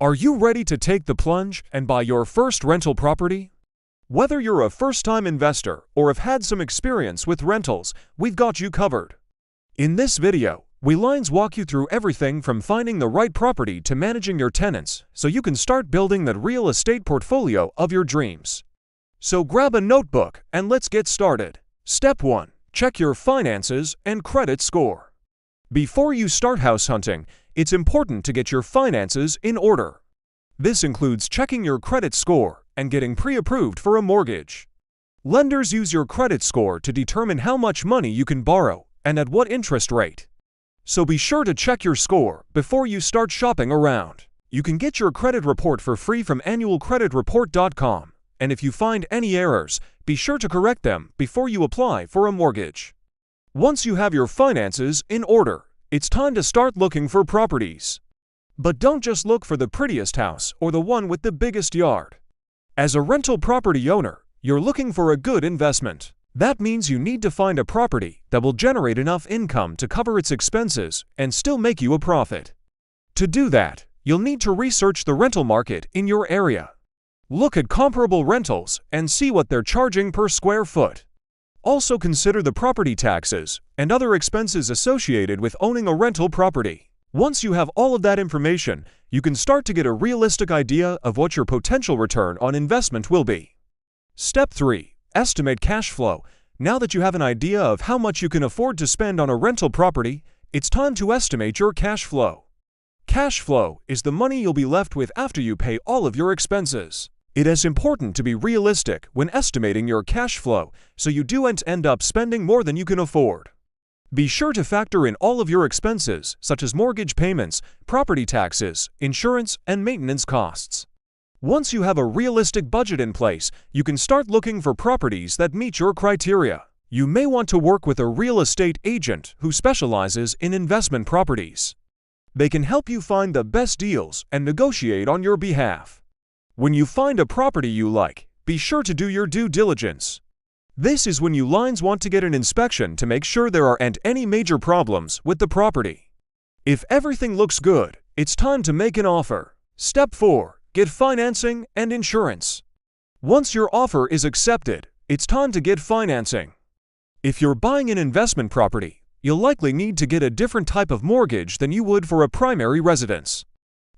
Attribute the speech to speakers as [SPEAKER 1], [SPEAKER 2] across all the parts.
[SPEAKER 1] Are you ready to take the plunge and buy your first rental property? Whether you're a first-time investor or have had some experience with rentals, we've got you covered. In this video, we walk you through everything from finding the right property to managing your tenants so you can start building that real estate portfolio of your dreams. So grab a notebook and let's get started. Step 1. Check your finances and credit score. Before you start house hunting, it's important to get your finances in order. This includes checking your credit score and getting pre-approved for a mortgage. Lenders use your credit score to determine how much money you can borrow and at what interest rate. So be sure to check your score before you start shopping around. You can get your credit report for free from annualcreditreport.com, and if you find any errors, be sure to correct them before you apply for a mortgage. Once you have your finances in order, it's time to start looking for properties. But don't just look for the prettiest house or the one with the biggest yard. As a rental property owner, you're looking for a good investment. That means you need to find a property that will generate enough income to cover its expenses and still make you a profit. To do that, you'll need to research the rental market in your area. Look at comparable rentals and see what they're charging per square foot. Also consider the property taxes and other expenses associated with owning a rental property. Once you have all of that information, you can start to get a realistic idea of what your potential return on investment will be. Step 3. Estimate cash flow. Now that you have an idea of how much you can afford to spend on a rental property, it's time to estimate your cash flow. Cash flow is the money you'll be left with after you pay all of your expenses. It is important to be realistic when estimating your cash flow so you don't end up spending more than you can afford. Be sure to factor in all of your expenses such as mortgage payments, property taxes, insurance, and maintenance costs. Once you have a realistic budget in place, you can start looking for properties that meet your criteria. You may want to work with a real estate agent who specializes in investment properties. They can help you find the best deals and negotiate on your behalf. When you find a property you like, be sure to do your due diligence. This is when you want to get an inspection to make sure there aren't any major problems with the property. If everything looks good, it's time to make an offer. Step 4. Get financing and insurance. Once your offer is accepted, it's time to get financing. If you're buying an investment property, you'll likely need to get a different type of mortgage than you would for a primary residence.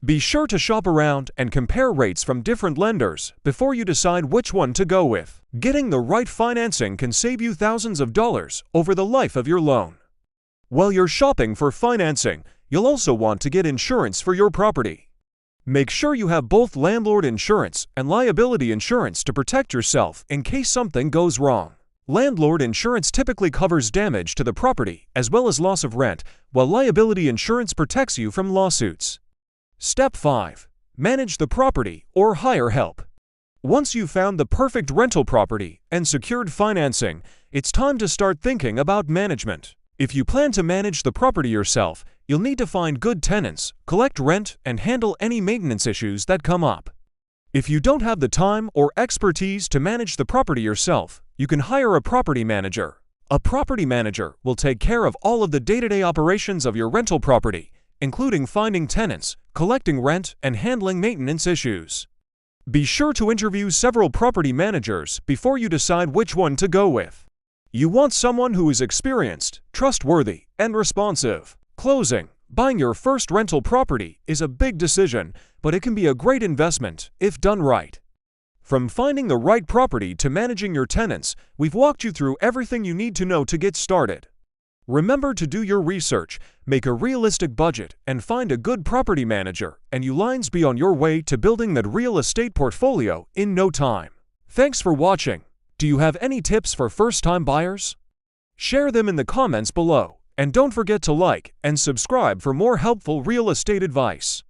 [SPEAKER 1] Be sure to shop around and compare rates from different lenders before you decide which one to go with. Getting the right financing can save you thousands of dollars over the life of your loan. While you're shopping for financing, you'll also want to get insurance for your property. Make sure you have both landlord insurance and liability insurance to protect yourself in case something goes wrong. Landlord insurance typically covers damage to the property as well as loss of rent, while liability insurance protects you from lawsuits. Step 5. Manage the property or hire help. Once you've found the perfect rental property and secured financing, it's time to start thinking about management. If you plan to manage the property yourself, you'll need to find good tenants, collect rent, and handle any maintenance issues that come up. If you don't have the time or expertise to manage the property yourself, you can hire a property manager. A property manager will take care of all of the day-to-day operations of your rental property, including finding tenants, collecting rent, and handling maintenance issues. Be sure to interview several property managers before you decide which one to go with. You want someone who is experienced, trustworthy, and responsive. Closing. Buying your first rental property is a big decision, but it can be a great investment if done right. From finding the right property to managing your tenants, we've walked you through everything you need to know to get started. Remember to do your research, make a realistic budget, and find a good property manager, and you'll be on your way to building that real estate portfolio in no time. Thanks for watching. Do you have any tips for first-time buyers? Share them in the comments below, and don't forget to like and subscribe for more helpful real estate advice.